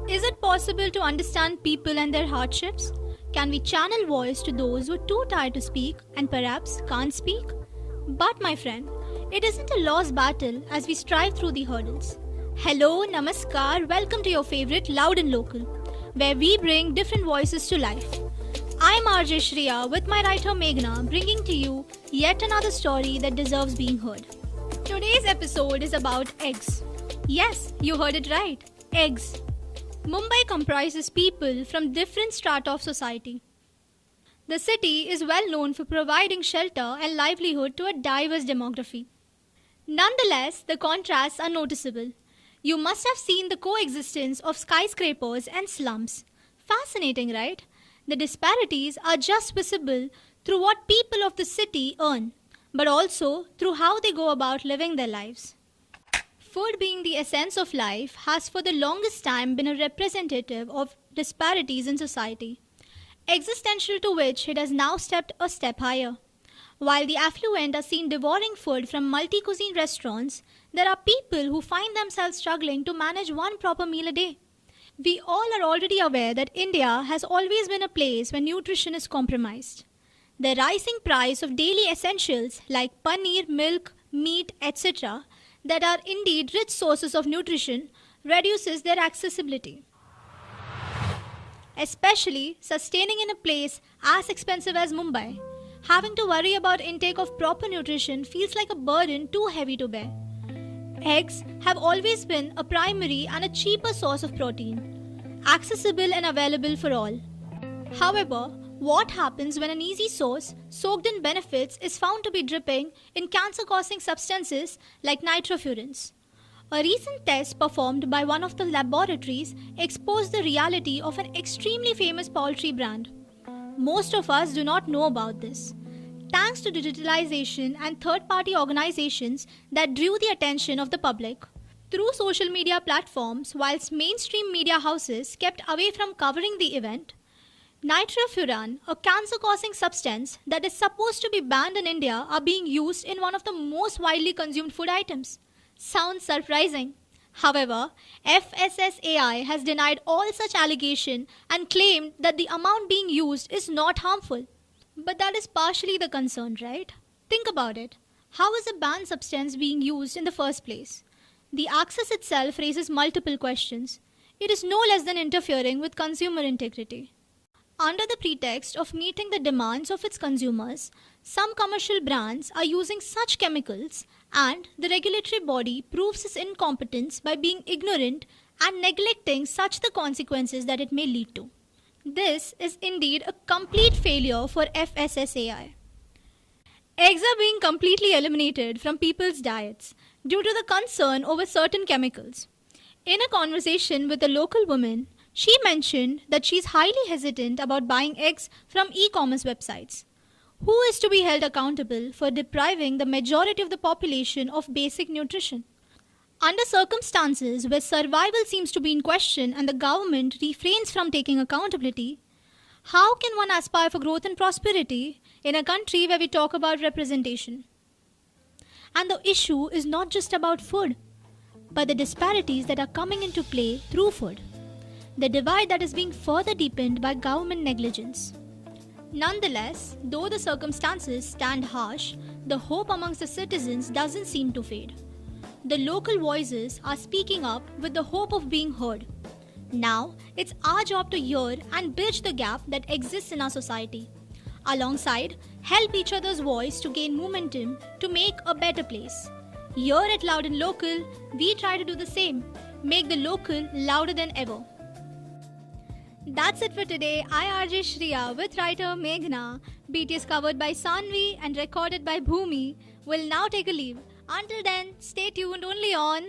Is it possible to understand people and their hardships? Can we channel voice to those who are too tired to speak and perhaps can't speak? But, my friend, it isn't a lost battle as we strive through the hurdles. Hello, namaskar, welcome to your favorite Loud and Local, where we bring different voices to life. I'm RJ Shriya with my writer Meghna, bringing to you yet another story that deserves being heard. Today's episode is about eggs. Yes, you heard it right, eggs. Mumbai comprises people from different strata of society. The city is well known for providing shelter and livelihood to a diverse demography. Nonetheless, the contrasts are noticeable. You must have seen the coexistence of skyscrapers and slums. Fascinating, right? The disparities are just visible through what people of the city earn, but also through how they go about living their lives. Food, being the essence of life, has for the longest time been a representative of disparities in society, existential to which it has now stepped a step higher. While the affluent are seen devouring food from multi-cuisine restaurants, there are people who find themselves struggling to manage one proper meal a day. We all are already aware that India has always been a place where nutrition is compromised. The rising price of daily essentials like paneer, milk, meat, etc., that are indeed rich sources of nutrition reduces their accessibility. Especially sustaining in a place as expensive as Mumbai, having to worry about intake of proper nutrition feels like a burden too heavy to bear. Eggs have always been a primary and a cheaper source of protein, accessible and available for all. However, what happens when an easy source, soaked in benefits, is found to be dripping in cancer-causing substances like nitrofurans? A recent test performed by one of the laboratories exposed the reality of an extremely famous poultry brand. Most of us do not know about this. Thanks to digitalization and third-party organizations that drew the attention of the public, through social media platforms, whilst mainstream media houses kept away from covering the event, nitrofuran, a cancer-causing substance that is supposed to be banned in India, are being used in one of the most widely consumed food items. Sounds surprising. However, FSSAI has denied all such allegation and claimed that the amount being used is not harmful. But that is partially the concern, right? Think about it. How is a banned substance being used in the first place? The access itself raises multiple questions. It is no less than interfering with consumer integrity. Under the pretext of meeting the demands of its consumers, some commercial brands are using such chemicals, and the regulatory body proves its incompetence by being ignorant and neglecting such the consequences that it may lead to. This is indeed a complete failure for FSSAI. Eggs are being completely eliminated from people's diets due to the concern over certain chemicals. In a conversation with a local woman, she mentioned that she is highly hesitant about buying eggs from e-commerce websites. Who is to be held accountable for depriving the majority of the population of basic nutrition? Under circumstances where survival seems to be in question and the government refrains from taking accountability, how can one aspire for growth and prosperity in a country where we talk about representation? And the issue is not just about food, but the disparities that are coming into play through food. The divide that is being further deepened by government negligence. Nonetheless, though the circumstances stand harsh, the hope amongst the citizens doesn't seem to fade. The local voices are speaking up with the hope of being heard. Now, it's our job to hear and bridge the gap that exists in our society. Alongside, help each other's voice to gain momentum to make a better place. Here at Loud and Local, we try to do the same, make the local louder than ever. That's it for today. I RJ Shriya with writer Meghna. BTS covered by Sanvi and recorded by Bhumi will now take a leave. Until then, stay tuned only on